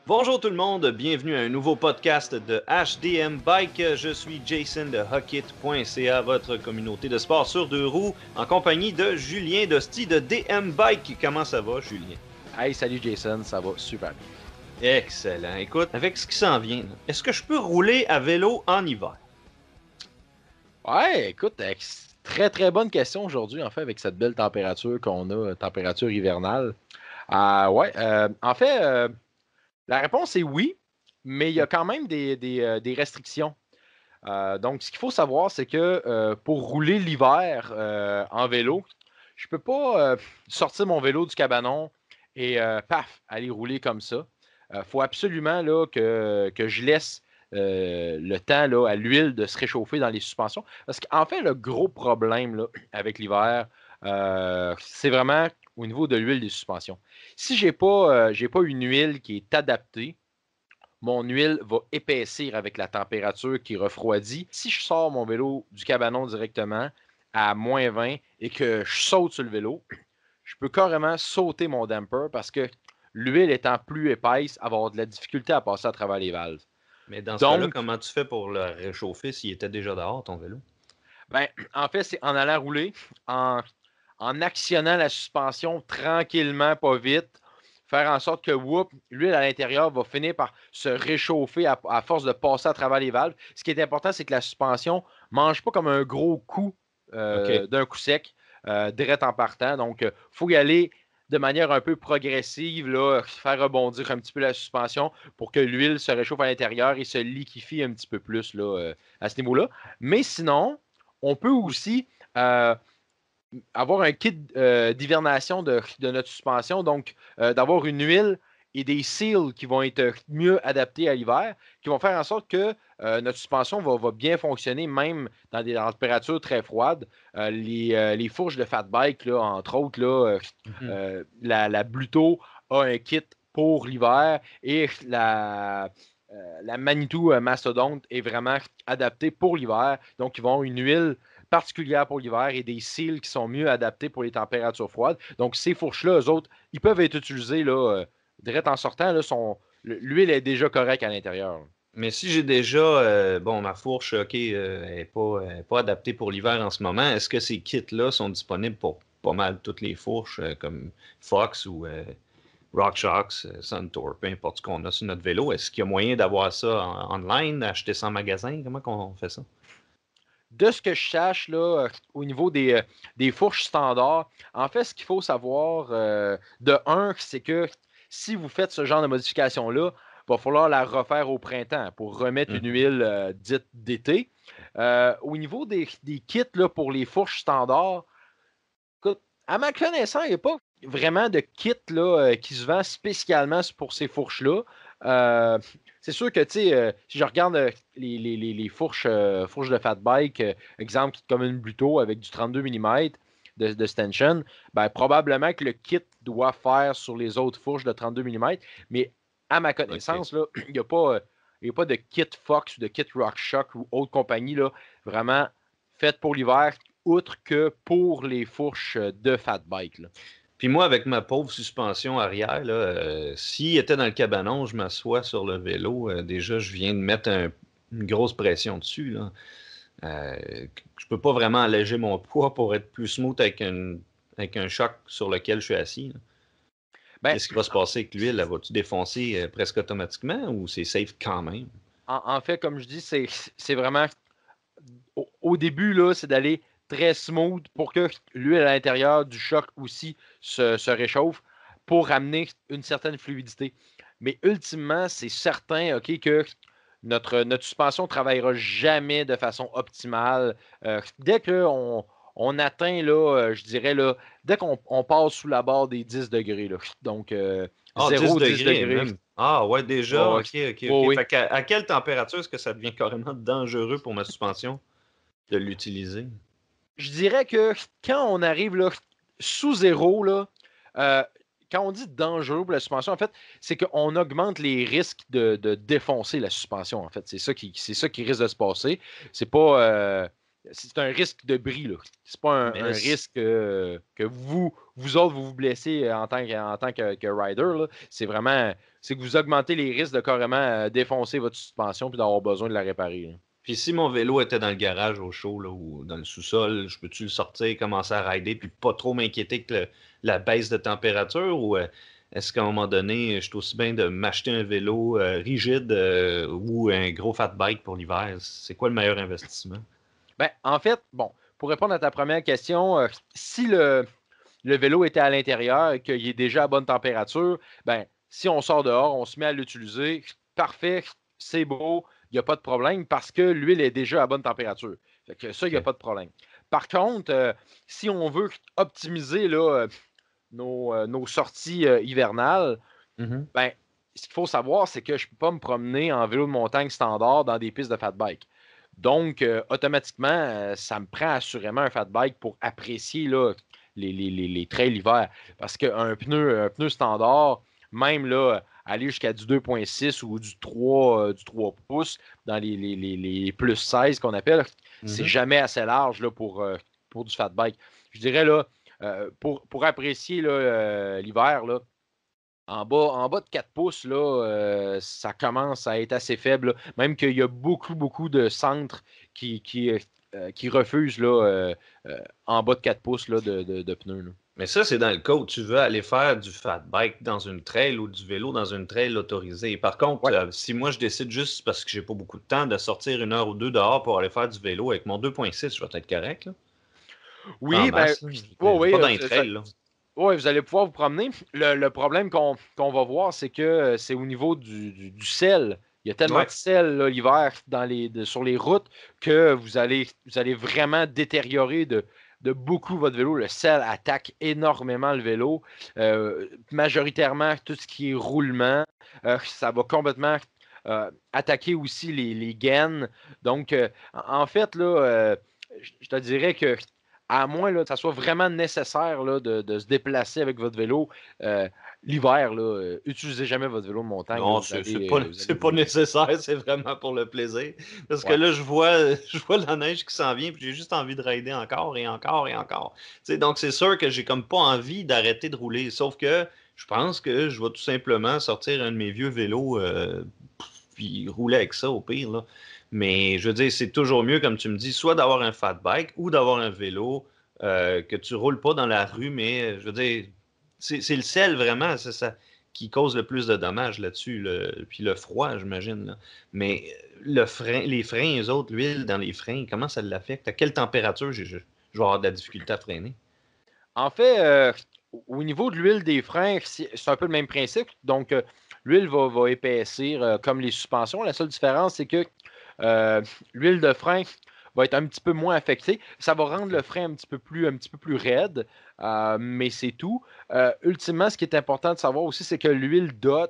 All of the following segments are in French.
Bonjour tout le monde, bienvenue à un nouveau podcast de HDM Bike. Je suis Jason de Hockit.ca, votre communauté de sport sur deux roues, en compagnie de Julien Dosti de DM Bike. Comment ça va, Julien? Hey, salut Jason, ça va super bien. Excellent. Écoute, avec ce qui s'en vient, est-ce que je peux rouler à vélo en hiver? Ouais, écoute, très très bonne question aujourd'hui, en fait, avec cette belle température qu'on a, température hivernale. En fait, la réponse est oui, mais il y a quand même des restrictions. Donc, ce qu'il faut savoir, c'est que pour rouler l'hiver en vélo, je peux pas sortir mon vélo du cabanon et paf, aller rouler comme ça. Faut absolument là, que je laisse le temps là, à l'huile de se réchauffer dans les suspensions. Parce qu'en fait, le gros problème là, avec l'hiver, c'est vraiment au niveau de l'huile des suspensions. Si j'ai pas une huile qui est adaptée, mon huile va épaissir avec la température qui refroidit. Si je sors mon vélo du cabanon directement à moins 20 et que je saute sur le vélo, je peux carrément sauter mon damper parce que l'huile étant plus épaisse, avoir de la difficulté à passer à travers les valves. Mais dans ce cas-là, Donc, comment tu fais pour le réchauffer s'il était déjà dehors, ton vélo? en fait, c'est en allant rouler, en, en actionnant la suspension tranquillement, pas vite, faire en sorte que l'huile à l'intérieur va finir par se réchauffer à force de passer à travers les valves. Ce qui est important, c'est que la suspension ne mange pas comme un gros coup OK. d'un coup sec, direct en partant. Donc, il faut y aller de manière un peu progressive, là, faire rebondir un petit peu la suspension pour que l'huile se réchauffe à l'intérieur et se liquéfie un petit peu plus là, à ce niveau-là. Mais sinon, on peut aussi avoir un kit d'hivernation de notre suspension, donc d'avoir une huile et des seals qui vont être mieux adaptés à l'hiver, qui vont faire en sorte que notre suspension va bien fonctionner, même dans des températures très froides. Les fourches de fat bike, là, entre autres, là, Mhm. la Bluto a un kit pour l'hiver et la Manitou Mastodonte est vraiment adaptée pour l'hiver. Donc, ils vont avoir une huile particulière pour l'hiver et des seals qui sont mieux adaptés pour les températures froides. Donc, ces fourches-là, eux autres, ils peuvent être utilisés là, direct en sortant. Là, l'huile est déjà correcte à l'intérieur. Mais si j'ai déjà, bon, ma fourche, OK, elle est pas adaptée pour l'hiver en ce moment, est-ce que ces kits-là sont disponibles pour pas mal toutes les fourches, comme Fox ou RockShox, Suntour, peu importe ce qu'on a sur notre vélo? Est-ce qu'il y a moyen d'avoir ça online, d'acheter ça en magasin? Comment qu'on fait ça? De ce que je sache, là, au niveau des fourches standards, en fait, ce qu'il faut savoir, de un, c'est que si vous faites ce genre de modification-là, il va falloir la refaire au printemps pour remettre une Mhm. huile dite d'été. Au niveau des kits là, pour les fourches standards, écoute, à ma connaissance, il n'y a pas vraiment de kit là, qui se vend spécialement pour ces fourches-là. Euh, c'est sûr que, tu sais, si je regarde les fourches de fat bike, exemple comme une Bluto avec du 32 mm de stanchion, ben, probablement que le kit doit faire sur les autres fourches de 32 mm, mais à ma OK. connaissance, là, il n'y a pas de kit Fox ou de kit RockShox ou autre compagnie là, vraiment faite pour l'hiver outre que pour les fourches de fat bike, là. Puis moi, avec ma pauvre suspension arrière, là, s'il était dans le cabanon, je m'assois sur le vélo, déjà, je viens de mettre une grosse pression dessus, là. Je peux pas vraiment alléger mon poids pour être plus smooth avec un choc sur lequel je suis assis, là. Ben, Qu'est-ce qui va se passer avec l'huile? Elle va-tu défoncer presque automatiquement ou c'est safe quand même? en fait, comme je dis, c'est vraiment au début, là, c'est d'aller très smooth pour que l'huile à l'intérieur du choc aussi se réchauffe pour amener une certaine fluidité. Mais ultimement, c'est certain, OK, que notre suspension ne travaillera jamais de façon optimale. Dès qu'on atteint, là, je dirais, là, dès qu'on passe sous la barre des 10 degrés, là, donc Ah, 10 0-10 degrés degrés, même. Ah, ouais, déjà. ouais, OK, OK, ouais, OK. ouais. Fait à quelle température est-ce que ça devient carrément dangereux pour ma suspension de l'utiliser? Je dirais que quand on arrive là, sous zéro, là, euh, quand on dit dangereux pour la suspension, en fait, c'est qu'on augmente les risques de défoncer la suspension. En fait, c'est ça qui risque de se passer. C'est pas, c'est un risque de bris là. C'est pas Mais un risque que vous autres, vous blessez en tant que rider, là, c'est que vous augmentez les risques de carrément défoncer votre suspension puis d'avoir besoin de la réparer. Là. Puis si mon vélo était dans le garage au chaud là, ou dans le sous-sol, je peux-tu le sortir, commencer à rider, puis pas trop m'inquiéter que la baisse de température, ou est-ce qu'à un moment donné, je suis aussi bien de m'acheter un vélo rigide ou un gros fat bike pour l'hiver? C'est quoi le meilleur investissement? Ben, en fait, bon, pour répondre à ta première question, si le vélo était à l'intérieur et qu'il est déjà à bonne température, ben, si on sort dehors, on se met à l'utiliser, parfait, c'est beau, il n'y a pas de problème parce que l'huile est déjà à bonne température. Fait que ça, il n'y a Ok. pas de problème. Par contre, si on veut optimiser là, nos sorties hivernales, Mhm. ben, ce qu'il faut savoir, c'est que je ne peux pas me promener en vélo de montagne standard dans des pistes de fat bike. Donc, automatiquement, ça me prend assurément un fat bike pour apprécier là, les trails l'hiver. Parce qu'un un pneu standard, même là, aller jusqu'à du 2,6 ou du 3 pouces dans les plus 16 qu'on appelle, c'est Mhm. jamais assez large là, pour du fat bike. Je dirais là, pour apprécier là, l'hiver, là, en bas de 4 pouces, là, ça commence à être assez faible. Là. Même qu'il y a beaucoup, beaucoup de centres qui refusent là, en bas de 4 pouces là, de pneus. Là. Mais ça, c'est dans le cas où tu veux aller faire du fat bike dans une trail ou du vélo dans une trail autorisée. Par contre, Ouais. si moi je décide juste parce que j'ai pas beaucoup de temps de sortir 1 heure ou 2 dehors pour aller faire du vélo avec mon 2,6, je vais être correct, là. En Oui, ben, masse, là. ouais, Je vais oui, pas dans les trails, là. ouais, vous allez pouvoir vous promener. Le problème qu'on va voir, c'est que c'est au niveau du sel. Il y a tellement Ouais. de sel là, l'hiver sur les routes que vous allez vraiment détériorer de beaucoup votre vélo. Le sel attaque énormément le vélo. Majoritairement, tout ce qui est roulement, ça va complètement attaquer aussi les gaines. Donc, en fait, là, je te dirais que à moins là, que ça soit vraiment nécessaire là, de se déplacer avec votre vélo l'hiver, utilisez jamais votre vélo de montagne. Là, Non, vous allez, vous allez c'est pas vous. nécessaire, c'est vraiment pour le plaisir. Parce que Ouais. là, je vois la neige qui s'en vient, puis j'ai juste envie de rider encore et encore et encore. Tu sais, donc c'est sûr que j'ai comme pas envie d'arrêter de rouler. Sauf que je pense que je vais tout simplement sortir un de mes vieux vélos, puis rouler avec ça au pire, là. Mais je veux dire, c'est toujours mieux, comme tu me dis, soit d'avoir un fat bike ou d'avoir un vélo que tu roules pas dans la rue, mais je veux dire, c'est le sel vraiment, c'est ça qui cause le plus de dommages là-dessus, puis le froid, j'imagine, là. Mais les freins, les autres, l'huile dans les freins, comment ça l'affecte? À quelle température je vais avoir de la difficulté à freiner? En fait, au niveau de l'huile des freins, c'est un peu le même principe. Donc, l'huile va épaissir comme les suspensions. La seule différence, c'est que euh, l'huile de frein va être un petit peu moins affectée. Ça va rendre le frein un petit peu plus raide, mais c'est tout. Ultimement, ce qui est important de savoir aussi, c'est que l'huile DOT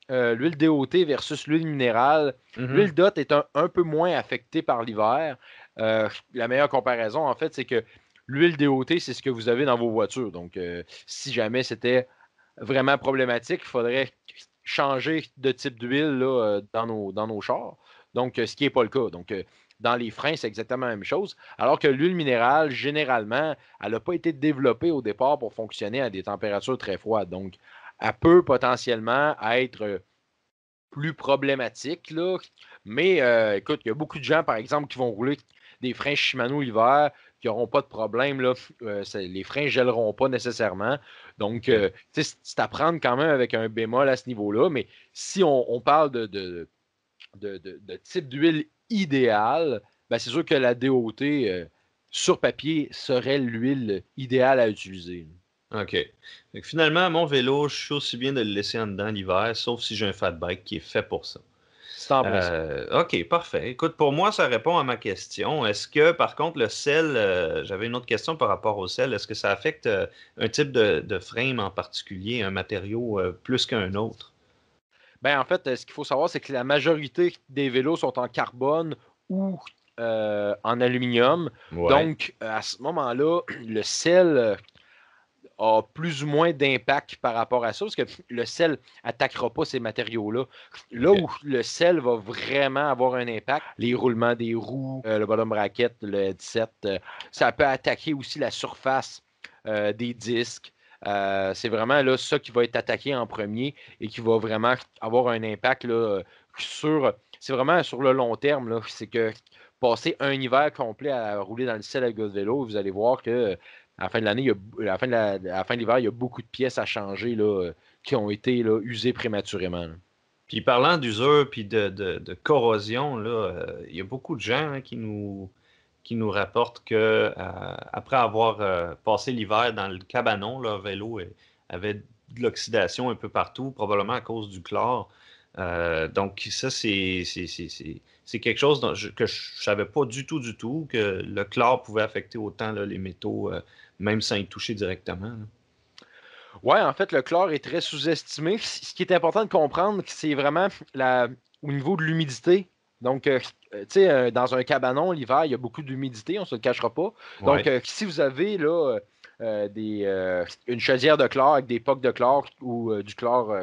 versus l'huile minérale, Mhm. l'huile DOT est un peu moins affectée par l'hiver. La meilleure comparaison, en fait, c'est que l'huile DOT, c'est ce que vous avez dans vos voitures. Donc, si jamais c'était vraiment problématique, il faudrait changer de type d'huile là, dans nos chars. Donc, ce qui n'est pas le cas. Donc, dans les freins, c'est exactement la même chose. Alors que l'huile minérale, généralement, elle n'a pas été développée au départ pour fonctionner à des températures très froides. Donc, elle peut potentiellement être plus problématique, là. Mais écoute, il y a beaucoup de gens, par exemple, qui vont rouler des freins Shimano l'hiver, qui n'auront pas de problème. Là. Les freins ne gèleront pas nécessairement. Donc, OK. c'est à prendre quand même avec un bémol à ce niveau-là. Mais si on parle de type d'huile idéale, ben, c'est sûr que la DOT, sur papier, serait l'huile idéale à utiliser. OK. Fait que finalement, mon vélo, je suis aussi bien de le laisser en dedans l'hiver, sauf si j'ai un fat bike qui est fait pour ça. C'est en plein ça. OK, parfait. Écoute, pour moi, ça répond à ma question. Est-ce que, par contre, le sel, j'avais une autre question par rapport au sel, est-ce que ça affecte un type de frame en particulier, un matériau plus qu'un autre? Ben, en fait, ce qu'il faut savoir, c'est que la majorité des vélos sont en carbone ou en aluminium. Ouais. Donc, à ce moment-là, le sel a plus ou moins d'impact par rapport à ça, parce que le sel n'attaquera pas ces matériaux-là. Là OK. où le sel va vraiment avoir un impact, les roulements des roues, le bottom bracket, le headset, ça peut attaquer aussi la surface des disques. C'est vraiment là, ça qui va être attaqué en premier et qui va vraiment avoir un impact là, c'est vraiment sur le long terme. Là, c'est que passer un hiver complet à rouler dans le ciel avec votre vélo, vous allez voir que à la fin de l'année, à la fin de l'hiver, il y a beaucoup de pièces à changer là, qui ont été là, usées prématurément. Là. Puis parlant d'usure puis de corrosion, là, il y a beaucoup de gens hein, qui nous rapportent que après avoir passé l'hiver dans le cabanon, leur vélo avait de l'oxydation un peu partout, probablement à cause du chlore. Donc ça, c'est quelque chose que je ne savais pas du tout, que le chlore pouvait affecter autant là, les métaux, même sans y toucher directement. Là. Ouais, en fait, le chlore est très sous-estimé. Ce qui est important de comprendre, c'est vraiment au niveau de l'humidité. Donc, tu sais, dans un cabanon, l'hiver, il y a beaucoup d'humidité, on ne se le cachera pas. Donc, Ouais. si vous avez là, une chaudière de chlore avec des pocs de chlore ou du chlore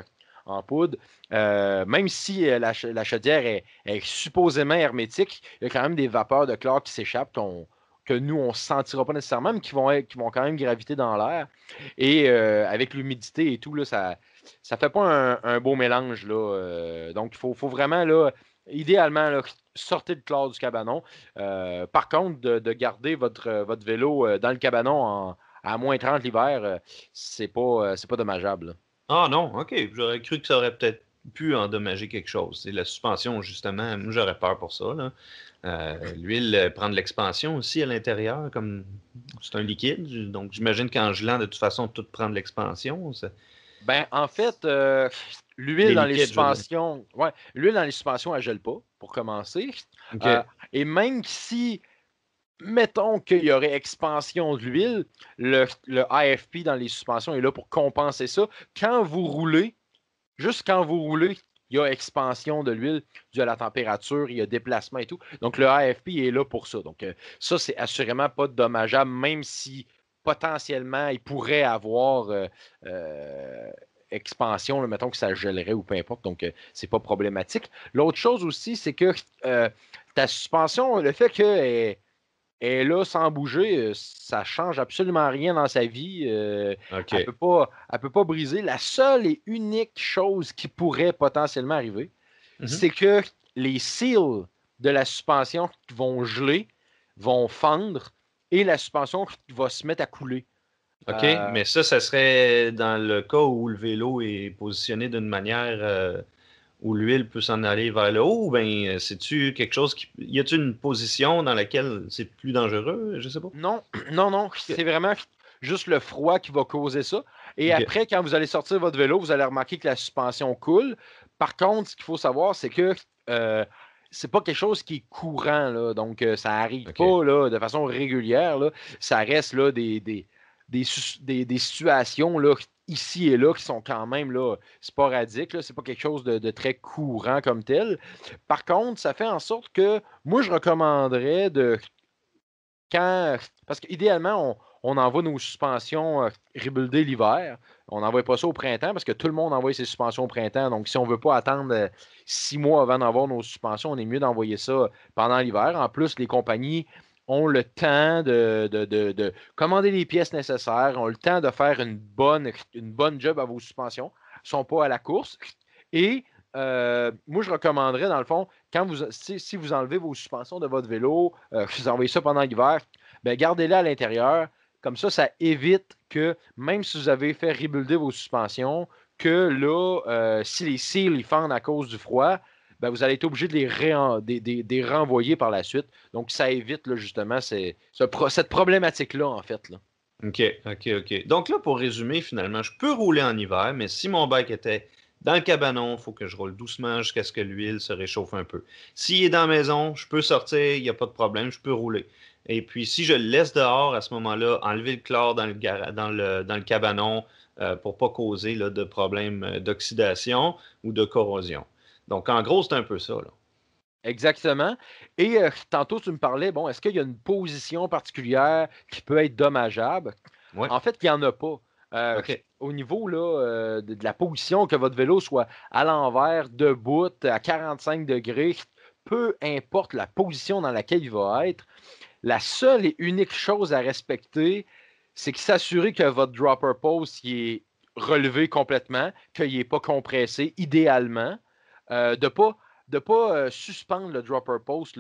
en poudre, même si la chaudière est supposément hermétique, il y a quand même des vapeurs de chlore qui s'échappent que nous, on ne sentira pas nécessairement, mais qui vont quand même graviter dans l'air. Et avec l'humidité et tout, là, ça ne fait pas un beau mélange. Là, donc, faut vraiment, là, idéalement, là, sortez le chlore du cabanon. Par contre, de garder votre vélo dans le cabanon à moins 30 l'hiver, c'est pas dommageable. Là. Ah non, ok. J'aurais cru que ça aurait peut-être pu endommager quelque chose. C'est la suspension, justement. Moi, j'aurais peur pour ça, là. L'huile prend de l'expansion aussi à l'intérieur, comme c'est un liquide. Donc, j'imagine qu'en gelant, de toute façon, tout prend de l'expansion. Ben, en fait, Les liquides, je veux dire. l'huile dans les suspensions, elle gèle pas, pour commencer. OK. Euh, et même si mettons qu'il y aurait expansion de l'huile, le AFP dans les suspensions est là pour compenser ça. Quand vous roulez, juste quand vous roulez, il y a expansion de l'huile due à la température, il y a déplacement et tout. Donc, le AFP est là pour ça. Donc, ça, c'est assurément pas dommageable, même si potentiellement, il pourrait avoir euh, expansion, là, mettons que ça gèlerait ou peu importe. Donc, c'est pas problématique. L'autre chose aussi, c'est que ta suspension, le fait qu'elle est là sans bouger, ça change absolument rien dans sa vie. OK. Elle peut pas briser. La seule et unique chose qui pourrait potentiellement arriver, Mhm. c'est que les seals de la suspension vont geler, vont fendre, et la suspension va se mettre à couler. OK. Euh, Mais ça serait dans le cas où le vélo est positionné d'une manière où l'huile peut s'en aller vers le haut, ou bien c'est-tu quelque chose qui. Y a-t-il une position dans laquelle c'est plus dangereux? Je sais pas. non, non, non, OK. c'est vraiment juste le froid qui va causer ça. Et OK. après, quand vous allez sortir votre vélo, vous allez remarquer que la suspension coule. Par contre, ce qu'il faut savoir, c'est que euh, c'est pas quelque chose qui est courant, là. Donc, ça n'arrive OK. pas là, de façon régulière. Là. Ça reste là, des situations là, ici et là qui sont quand même là, sporadiques. Là. C'est pas quelque chose de très courant comme tel. Par contre, ça fait en sorte que moi, je recommanderais de quand. Parce qu'idéalement, on envoie nos suspensions rebuildées l'hiver. On n'envoie pas ça au printemps parce que tout le monde envoie ses suspensions au printemps. Donc, si on ne veut pas attendre 6 mois avant d'avoir nos suspensions, on est mieux d'envoyer ça pendant l'hiver. En plus, les compagnies ont le temps de commander les pièces nécessaires, ont le temps de faire une bonne job à vos suspensions. Ils ne sont pas à la course. Et moi, je recommanderais, dans le fond, si vous enlevez vos suspensions de votre vélo, vous envoyez ça pendant l'hiver, ben, gardez-les à l'intérieur. Comme ça évite que, même si vous avez fait rebuilder vos suspensions, que là, si les cils ils fendent à cause du froid, ben, vous allez être obligé de les renvoyer par la suite. Donc, ça évite là, justement cette problématique-là, en fait. Là. OK, OK, OK. Donc là, pour résumer, finalement, je peux rouler en hiver, mais si mon bike était dans le cabanon, il faut que je roule doucement jusqu'à ce que l'huile se réchauffe un peu. S'il est dans la maison, je peux sortir, il n'y a pas de problème, je peux rouler. Et puis, si je le laisse dehors, à ce moment-là, enlever le chlore dans le cabanon pour pas causer là, de problèmes d'oxydation ou de corrosion. Donc, en gros, c'est un peu ça, là. Exactement. Et tantôt, tu me parlais, bon, est-ce qu'il y a une position particulière qui peut être dommageable? Ouais, En fait, il n'y en a pas. OK. Au niveau là, de la position, que votre vélo soit à l'envers, debout, à 45 degrés, peu importe la position dans laquelle il va être, la seule et unique chose à respecter, c'est que s'assurer que votre dropper post il est relevé complètement, qu'il n'est pas compressé, idéalement. De ne pas suspendre le dropper post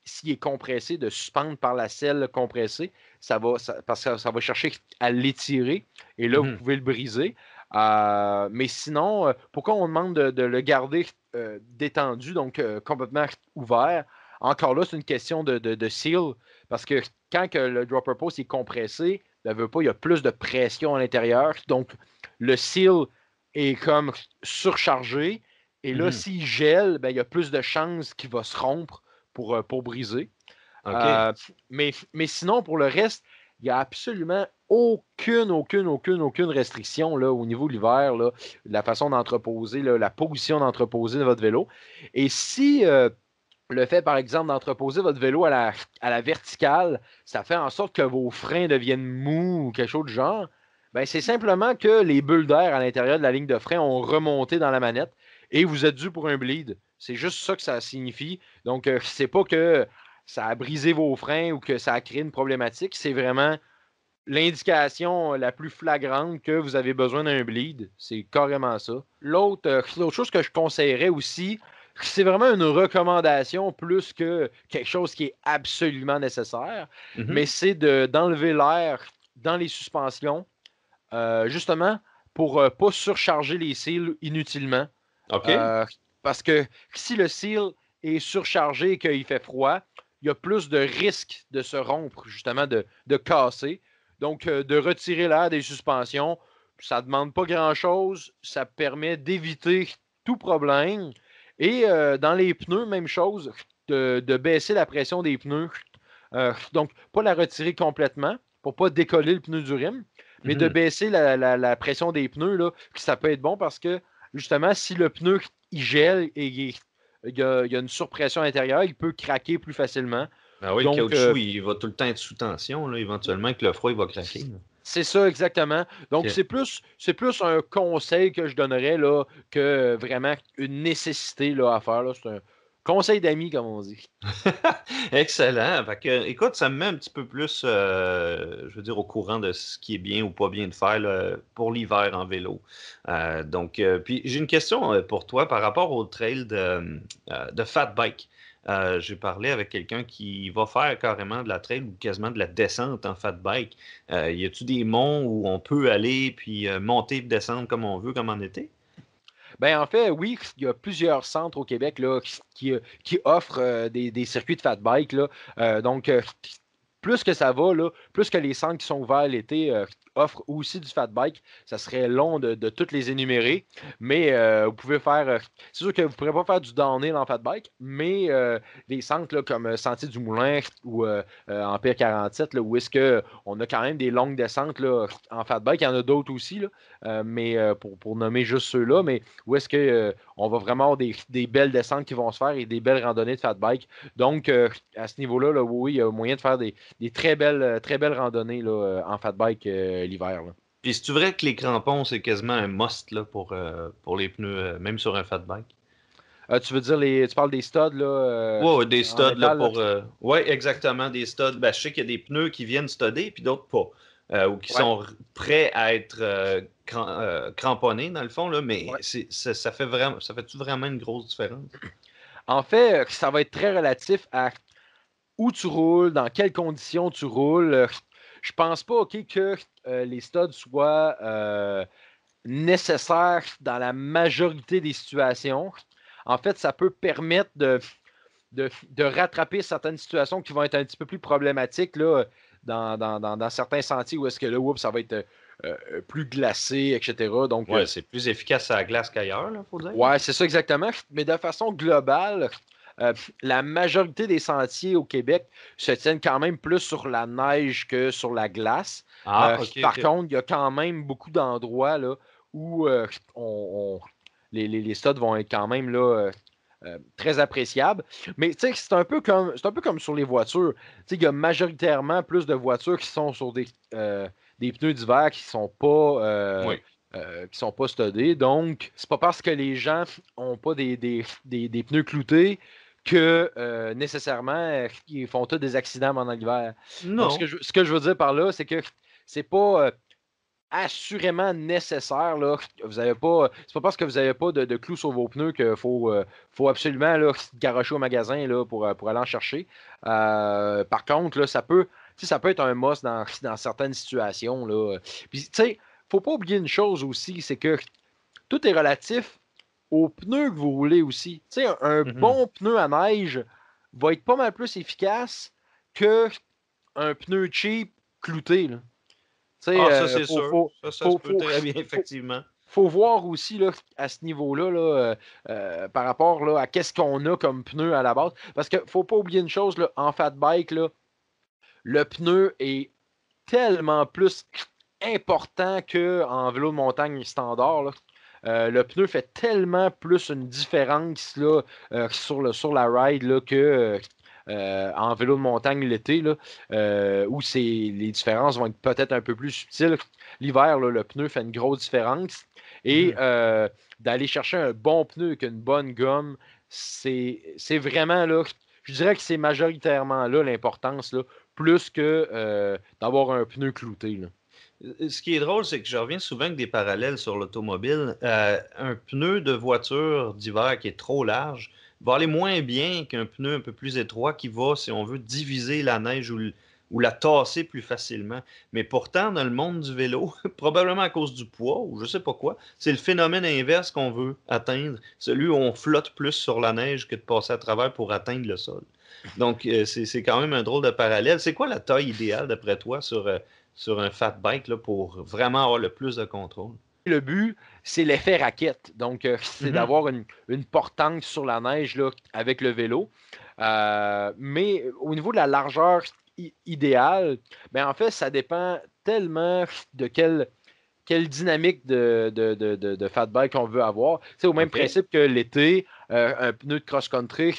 s'il est compressé, de suspendre par la selle compressée, parce que ça va chercher à l'étirer et là, vous pouvez le briser. Mais sinon, pourquoi on demande de le garder détendu, donc complètement ouvert? Encore là, c'est une question de seal, parce que quand que le dropper post est compressé, il y a plus de pression à l'intérieur, donc le seal est comme surchargé. Et là, s'il gèle, il y a plus de chances qu'il va se rompre pour briser. OK. Mais sinon, pour le reste, il n'y a absolument aucune restriction là, au niveau de l'hiver, là, la façon d'entreposer, là, la position d'entreposer de votre vélo. Et si le fait, par exemple, d'entreposer votre vélo à la verticale, ça fait en sorte que vos freins deviennent mous ou quelque chose de genre, c'est simplement que les bulles d'air à l'intérieur de la ligne de frein ont remonté dans la manette et vous êtes dû pour un bleed. C'est juste ça que ça signifie. Donc, c'est pas que ça a brisé vos freins ou que ça a créé une problématique. C'est vraiment l'indication la plus flagrante que vous avez besoin d'un bleed. C'est carrément ça. L'autre chose que je conseillerais aussi, c'est vraiment une recommandation plus que quelque chose qui est absolument nécessaire, mais c'est d'enlever l'air dans les suspensions, justement pour ne pas surcharger les seals inutilement. OK. Parce que si le seal est surchargé et qu'il fait froid, il y a plus de risques de se rompre, justement, de casser. Donc, de retirer l'air des suspensions, ça ne demande pas grand-chose. Ça permet d'éviter tout problème. Et dans les pneus, même chose, de baisser la pression des pneus. Donc, pas la retirer complètement pour ne pas décoller le pneu du rim, mais de baisser la pression des pneus, là, ça peut être bon parce que, justement, si le pneu il gèle et il y a une surpression intérieure, il peut craquer plus facilement. Ah oui, le Donc, caoutchouc, il va tout le temps être sous tension, là, éventuellement, que le froid, il va craquer. c'est ça, exactement. Donc, OK. c'est plus un conseil que je donnerais là, que vraiment une nécessité là, à faire. Là. C'est un conseil d'amis, comme on dit. Excellent. Fait que, écoute, ça me met un petit peu plus, je veux dire, au courant de ce qui est bien ou pas bien de faire là, pour l'hiver en vélo. Donc, puis j'ai une question pour toi par rapport au trail de fat bike. J'ai parlé avec quelqu'un qui va faire carrément de la trail ou quasiment de la descente en fat bike. Y a-tu des monts où on peut aller puis monter et descendre comme on veut, comme en été? En fait, oui, il y a plusieurs centres au Québec là, qui offrent des circuits de fat bike. Là. Donc, plus que ça va, là, plus que les centres qui sont ouverts l'été offrent aussi du fat bike. Ça serait long de toutes les énumérer, mais vous pouvez faire. C'est sûr que vous ne pourrez pas faire du downhill en fat bike, mais des centres là, comme Sentier du Moulin ou Empire 47, là, où est-ce qu'on a quand même des longues descentes là, en fat bike. Il y en a d'autres aussi, là, mais pour nommer juste ceux-là, mais où est-ce qu'on va vraiment avoir des belles descentes qui vont se faire et des belles randonnées de fat bike. Donc, à ce niveau-là, là, oui, il y a moyen de faire des très belles randonnées là, en fat bike l'hiver. Là. Puis c'est-tu vrai que les crampons, c'est quasiment un must là, pour les pneus, même sur un fat bike? Tu veux dire, tu parles des studs là, Ouais, ouais, des en studs là, métal? Là? pour. Ouais, exactement, des studs. Ben, je sais qu'il y a des pneus qui viennent studder, puis d'autres pas. Ou qui Ouais, sont prêts à être cramponnés, dans le fond, là, mais ouais. ça fait vraiment. Ça fait-tu vraiment une grosse différence? En fait, ça va être très relatif à où tu roules, dans quelles conditions tu roules. Je pense pas que les studs soient nécessaires dans la majorité des situations. En fait, ça peut permettre de rattraper certaines situations qui vont être un petit peu plus problématiques là, dans certains sentiers où est-ce que là, ça va être plus glacé, etc. Donc, Ouais, c'est plus efficace à la glace qu'ailleurs, là, faut dire. ouais, c'est ça exactement. Mais de façon globale, la majorité des sentiers au Québec se tiennent quand même plus sur la neige que sur la glace. Ah, ok, Par ok. contre, il y a quand même beaucoup d'endroits là, où les studs vont être quand même là, très appréciables. Mais tu sais, c'est un peu comme sur les voitures. Tu sais, il y a majoritairement plus de voitures qui sont sur des pneus d'hiver Oui. qui sont pas studés. Donc, c'est pas parce que les gens ont pas des pneus cloutés que nécessairement ils font tous des accidents pendant l'hiver. Donc, Non. ce que je veux dire par là, c'est que c'est pas assurément nécessaire. Là. Vous avez pas, c'est pas parce que vous n'avez pas de clous sur vos pneus qu'il faut absolument là, garocher au magasin là, pour aller en chercher. Par contre, là, ça peut être un must dans certaines situations. Là. Puis, tu sais, faut pas oublier une chose aussi, c'est que tout est relatif aux pneus que vous roulez aussi. Tu sais, un bon pneu à neige va être pas mal plus efficace qu'un pneu cheap clouté. Là. Ça, c'est sûr. Ça se peut très bien, effectivement. Faut voir aussi là, à ce niveau-là, par rapport là, à qu'est-ce qu'on a comme pneu à la base. Parce qu'il ne faut pas oublier une chose, là, en fat bike, là, le pneu est tellement plus important qu'en vélo de montagne standard. Là. Le pneu fait tellement plus une différence là, sur la ride là, que en vélo de montagne l'été, là, où les différences vont être peut-être un peu plus subtiles. L'hiver, là, le pneu fait une grosse différence. Et d'aller chercher un bon pneu avec une bonne gomme, c'est vraiment là, je dirais que c'est majoritairement là l'importance, là, plus que d'avoir un pneu clouté. Là. Ce qui est drôle, c'est que je reviens souvent avec des parallèles sur l'automobile. Un pneu de voiture d'hiver qui est trop large va aller moins bien qu'un pneu un peu plus étroit qui va, si on veut, diviser la neige ou la tasser plus facilement. Mais pourtant, dans le monde du vélo, probablement à cause du poids ou je sais pas quoi, c'est le phénomène inverse qu'on veut atteindre, celui où on flotte plus sur la neige que de passer à travers pour atteindre le sol. Donc, c'est quand même un drôle de parallèle. C'est quoi la taille idéale, d'après toi, sur un fat bike là, pour vraiment avoir le plus de contrôle? Le but, c'est l'effet raquette. Donc, c'est d'avoir une portance sur la neige là, avec le vélo. Mais au niveau de la largeur idéale, ben, en fait, ça dépend tellement de quelle dynamique de fat bike on veut avoir. C'est au même principe que l'été, un pneu de cross-country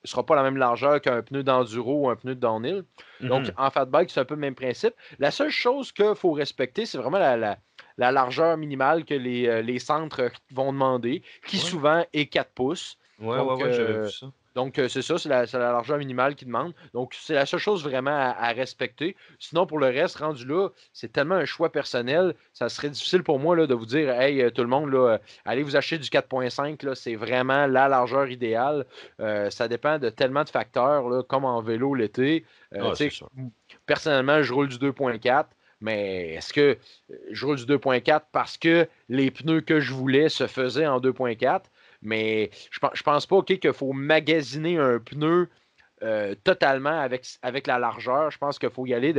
sera pas la même largeur qu'un pneu d'enduro ou un pneu de downhill. Donc, en fat bike, c'est un peu le même principe. La seule chose qu'il faut respecter, c'est vraiment la largeur minimale que les centres vont demander, qui souvent est 4 pouces. Donc, j'avais vu ça. Donc, c'est ça, c'est la largeur minimale qu'ils demandent. Donc, c'est la seule chose vraiment à respecter. Sinon, pour le reste, rendu là, c'est tellement un choix personnel, ça serait difficile pour moi là, de vous dire, hey, tout le monde, là, allez vous acheter du 4.5, là, c'est vraiment la largeur idéale. Ça dépend de tellement de facteurs, là, comme en vélo l'été. Personnellement, je roule du 2.4. Mais est-ce que je roule du 2.4 parce que les pneus que je voulais se faisaient en 2.4? Mais je pense pas qu'il faut magasiner un pneu totalement avec la largeur. Je pense qu'il faut y aller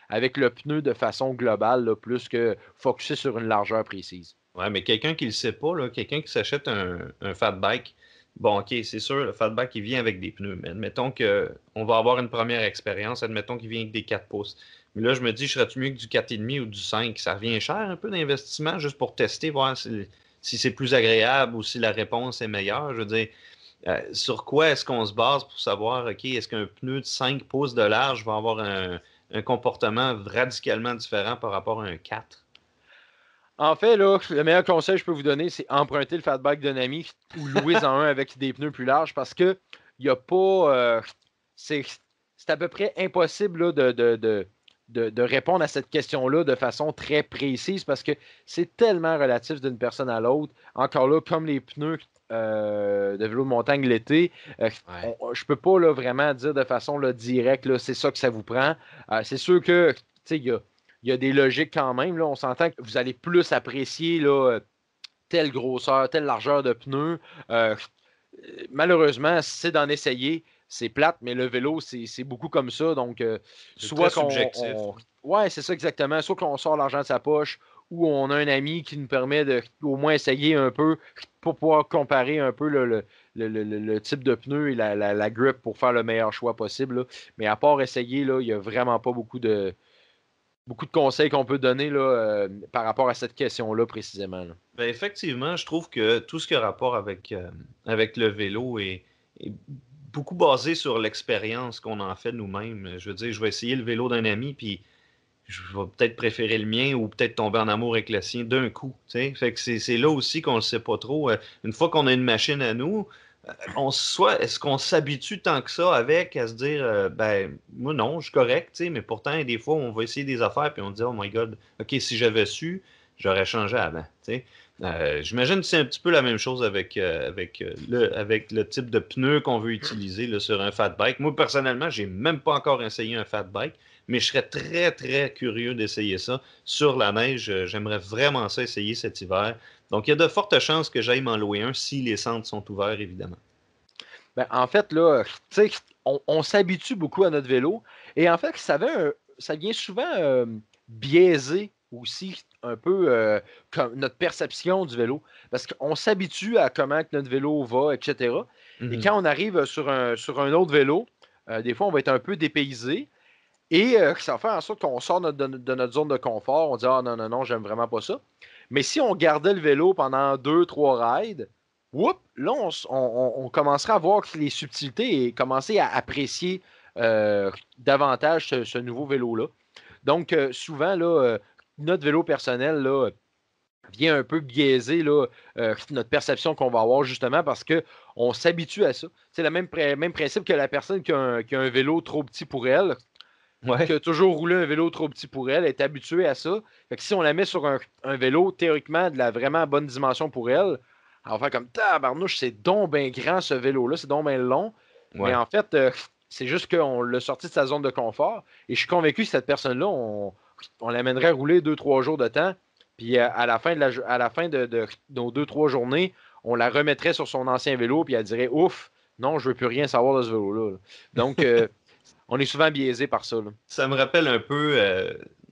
avec le pneu de façon globale, là, plus que focusser sur une largeur précise. Ouais, mais quelqu'un qui ne le sait pas, là, quelqu'un qui s'achète un fat bike, bon, ok, c'est sûr, le fat bike, il vient avec des pneus. Mais admettons qu'on va avoir une première expérience, admettons qu'il vient avec des 4 pouces. Mais là, je me dis, serais-tu mieux que du 4,5 ou du 5? Ça revient cher un peu d'investissement juste pour tester, voir si c'est plus agréable ou si la réponse est meilleure. Je veux dire, sur quoi est-ce qu'on se base pour savoir, OK, est-ce qu'un pneu de 5 pouces de large va avoir un comportement radicalement différent par rapport à un 4? En fait, là, le meilleur conseil que je peux vous donner, c'est emprunter le fat bike d'un ami ou louer-en un avec des pneus plus larges parce que il n'y a pas. C'est à peu près impossible là, de répondre à cette question-là de façon très précise parce que c'est tellement relatif d'une personne à l'autre. Encore là, comme les pneus de vélo de montagne l'été, je peux pas là, vraiment dire de façon là, directe, là, c'est ça que ça vous prend. C'est sûr que il y a des logiques quand même. Là. On s'entend que vous allez plus apprécier là, telle grosseur, telle largeur de pneus. Malheureusement, c'est d'en essayer. C'est plate, mais le vélo, c'est beaucoup comme ça. Donc, soit qu'on. Ouais, c'est ça exactement. Soit qu'on sort l'argent de sa poche ou on a un ami qui nous permet de au moins essayer un peu pour pouvoir comparer un peu le type de pneu et la grip pour faire le meilleur choix possible. Là. Mais à part essayer, là, il n'y a vraiment pas beaucoup de conseils qu'on peut donner là, par rapport à cette question-là précisément. Là. Ben, effectivement, je trouve que tout ce qui a rapport avec le vélo est beaucoup basé sur l'expérience qu'on en fait nous-mêmes. Je veux dire, je vais essayer le vélo d'un ami, puis je vais peut-être préférer le mien ou peut-être tomber en amour avec le sien d'un coup. T'sais? Fait que c'est là aussi qu'on ne le sait pas trop. Une fois qu'on a une machine à nous, est-ce qu'on s'habitue tant que ça avec à se dire, ben, moi non, je suis correct, tu sais, mais pourtant, des fois, on va essayer des affaires puis on dit, oh my God, OK, si j'avais su, j'aurais changé avant, tu sais. J'imagine que c'est un petit peu la même chose avec le type de pneu qu'on veut utiliser là, sur un fat bike. Moi, personnellement, j'ai même pas encore essayé un fat bike, mais je serais très, très curieux d'essayer ça sur la neige. J'aimerais vraiment ça essayer cet hiver. Donc, il y a de fortes chances que j'aille m'en louer un si les centres sont ouverts, évidemment. Ben, en fait, là, tu sais, on s'habitue beaucoup à notre vélo. Et en fait, ça vient souvent biaiser aussi un peu comme notre perception du vélo. Parce qu'on s'habitue à comment que notre vélo va, etc. Et Mhm. quand on arrive sur un autre vélo, des fois, on va être un peu dépaysé. Et ça va faire en sorte qu'on sort de notre zone de confort. On dit, ah non, non, non, j'aime vraiment pas ça. Mais si on gardait le vélo pendant 2, 3 rides, là, on commencerait à voir les subtilités et commencer à apprécier davantage ce nouveau vélo-là. Donc, souvent, là, notre vélo personnel là, vient un peu biaiser là, notre perception qu'on va avoir justement parce qu'on s'habitue à ça. C'est le même principe que la personne qui a un vélo trop petit pour elle, qui Ouais. a toujours roulé un vélo trop petit pour elle, est habituée à ça. Fait que si on la met sur un vélo théoriquement de la vraiment bonne dimension pour elle, elle va faire comme tabarnouche, c'est donc bien grand ce vélo-là, c'est donc bien long. Mais Ouais. en fait, c'est juste qu'on l'a sorti de sa zone de confort. Et je suis convaincu que cette personne-là, on l'amènerait rouler 2, 3 jours de temps. Puis à la fin à la fin de nos 2, 3 journées, on la remettrait sur son ancien vélo, puis elle dirait ouf, non, je veux plus rien savoir de ce vélo-là. Donc, on est souvent biaisé par ça, là. Ça me rappelle un peu,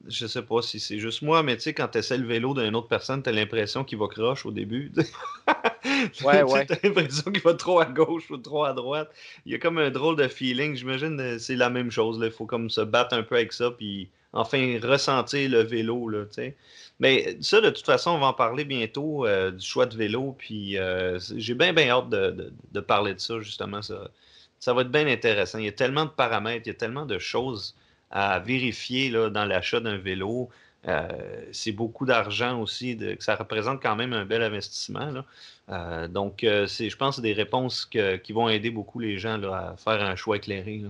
je sais pas si c'est juste moi, mais tu sais, quand tu essaies le vélo d'une autre personne, tu as l'impression qu'il va croche au début. Ouais, Tu ouais. as l'impression qu'il va trop à gauche ou trop à droite. Il y a comme un drôle de feeling. J'imagine c'est la même chose. Il faut comme se battre un peu avec ça, puis enfin ressentir le vélo, là, tu sais. Mais ça, de toute façon, on va en parler bientôt du choix de vélo, puis j'ai bien, bien hâte de parler de ça, justement. Ça va être bien intéressant. Il y a tellement de paramètres, il y a tellement de choses à vérifier là, dans l'achat d'un vélo. Euh, c'est beaucoup d'argent aussi, que ça représente quand même un bel investissement, là. Donc, je pense que c'est des réponses qui vont aider beaucoup les gens là, à faire un choix éclairé, là.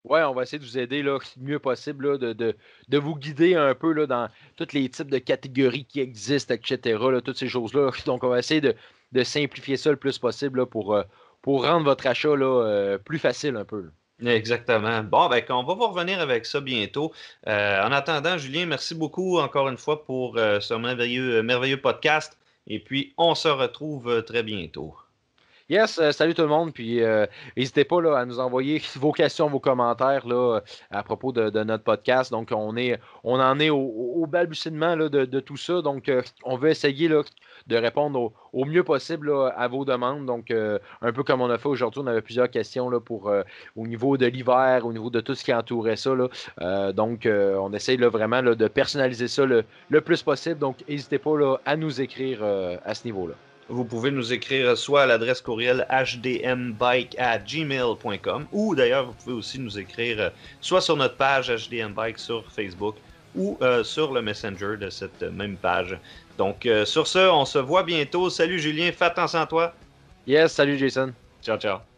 Ouais, on va essayer de vous aider là, le mieux possible, là, de vous guider un peu là, dans tous les types de catégories qui existent, etc. Là, toutes ces choses-là. Donc, on va essayer de simplifier ça le plus possible là, pour rendre votre achat là, plus facile un peu, là. Exactement. Bon, ben, on va vous revenir avec ça bientôt. En attendant, Julien, merci beaucoup encore une fois pour ce merveilleux podcast. Et puis, on se retrouve très bientôt. Yes, salut tout le monde. Puis n'hésitez pas là, à nous envoyer vos questions, vos commentaires là, à propos de notre podcast. Donc, on en est au balbutiement là, de tout ça. Donc, on veut essayer là, de répondre au mieux possible là, à vos demandes. Donc, un peu comme on a fait aujourd'hui, on avait plusieurs questions là, au niveau de l'hiver, au niveau de tout ce qui entourait ça, là. Donc, on essaye là, vraiment là, de personnaliser ça le plus possible. Donc, n'hésitez pas là, à nous écrire à ce niveau-là. Vous pouvez nous écrire soit à l'adresse courriel hdmbike@gmail.com ou d'ailleurs, vous pouvez aussi nous écrire soit sur notre page HDMBike sur Facebook ou sur le Messenger de cette même page. Donc, sur ce, on se voit bientôt. Salut Julien, fais attention à toi. Yes, salut Jason. Ciao, ciao.